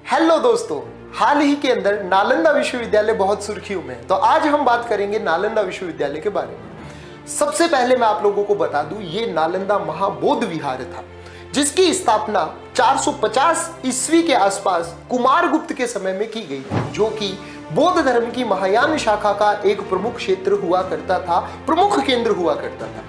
Hello दोस्तों, हाल ही के अंदर नालंदा विश्वविद्यालय बहुत सुर्खियों में है। तो आज हम बात करेंगे नालंदा विश्वविद्यालय के बारे में। सबसे पहले मैं आप लोगों को बता दूं, ये नालंदा महाबौद्ध विहार था जिसकी स्थापना 450 ईस्वी के आसपास कुमारगुप्त के समय में की गई थी, जो कि बौद्ध धर्म की महायान शाखा का एक प्रमुख क्षेत्र हुआ करता था, प्रमुख केंद्र हुआ करता था।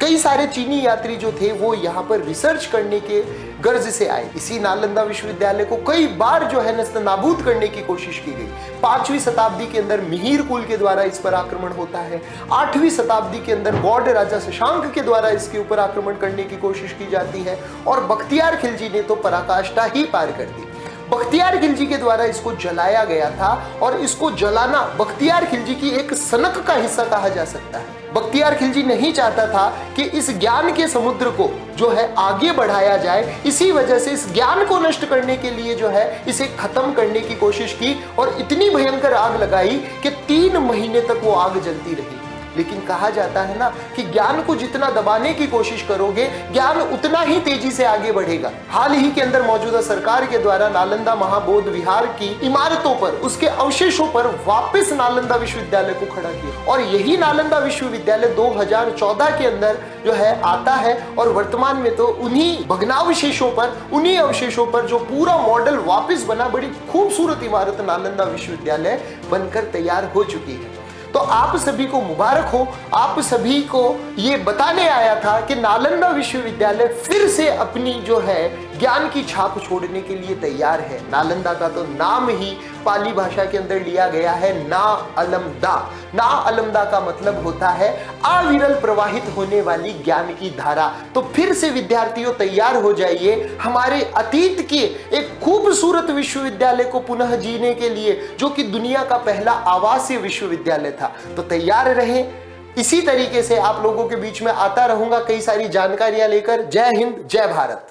कई सारे चीनी यात्री जो थे वो यहाँ पर रिसर्च करने के गर्ज से आए। इसी नालंदा विश्वविद्यालय को कई बार जो है नस्तनाबूद करने की कोशिश की गई। 5वीं शताब्दी के अंदर मिहिर कुल के द्वारा इस पर आक्रमण होता है। 8वीं शताब्दी के अंदर गौड़ राजा शशांक के द्वारा इसके ऊपर आक्रमण करने की कोशिश की जाती है और बख्तियार खिलजी ने तो पराकाष्ठा ही पार कर दी। बख्तियार खिलजी के द्वारा इसको जलाया गया था और इसको जलाना बख्तियार खिलजी की एक सनक का हिस्सा कहा जा सकता है। बख्तियार खिलजी नहीं चाहता था कि इस ज्ञान के समुद्र को जो है आगे बढ़ाया जाए, इसी वजह से इस ज्ञान को नष्ट करने के लिए जो है इसे खत्म करने की कोशिश की और इतनी भयंकर आग लगाई कि 3 महीने तक वो आग जलती रही। लेकिन कहा जाता है ना कि ज्ञान को जितना दबाने की कोशिश करोगे, ज्ञान उतना ही तेजी से आगे बढ़ेगा। हाल ही के अंदर मौजूदा सरकार के द्वारा नालंदा महाबौद्ध विहार की इमारतों पर, उसके अवशेषों पर वापस नालंदा विश्वविद्यालय को खड़ा किया और यही नालंदा विश्वविद्यालय 2014 के अंदर जो है आता है और वर्तमान में तो उन्हीं भग्नावशेषों पर, उन्हीं अवशेषों पर जो पूरा मॉडल वापस बना, बड़ी खूबसूरत इमारत नालंदा विश्वविद्यालय बनकर तैयार हो चुकी है। तो आप सभी को मुबारक हो। आप सभी को ये बताने आया था कि नालंदा विश्वविद्यालय फिर से अपनी जो है ज्ञान की छाप छोड़ने के लिए तैयार है। नालंदा का तो नाम ही पाली भाषा के अंदर लिया गया है ना अलमदा। ना अलमदा का मतलब होता है अविरल प्रवाहित होने वाली ज्ञान की धारा। तो फिर से विद्यार्थियों तैयार हो जाइए हमारे अतीत के एक खूबसूरत विश्वविद्यालय को पुनः जीने के लिए, जो कि दुनिया का पहला आवासीय विश्वविद्यालय था। तो तैयार रहें। इसी तरीके से आप लोगों के बीच में आता रहूंगा कई सारी जानकारियां लेकर। जय हिंद, जय भारत।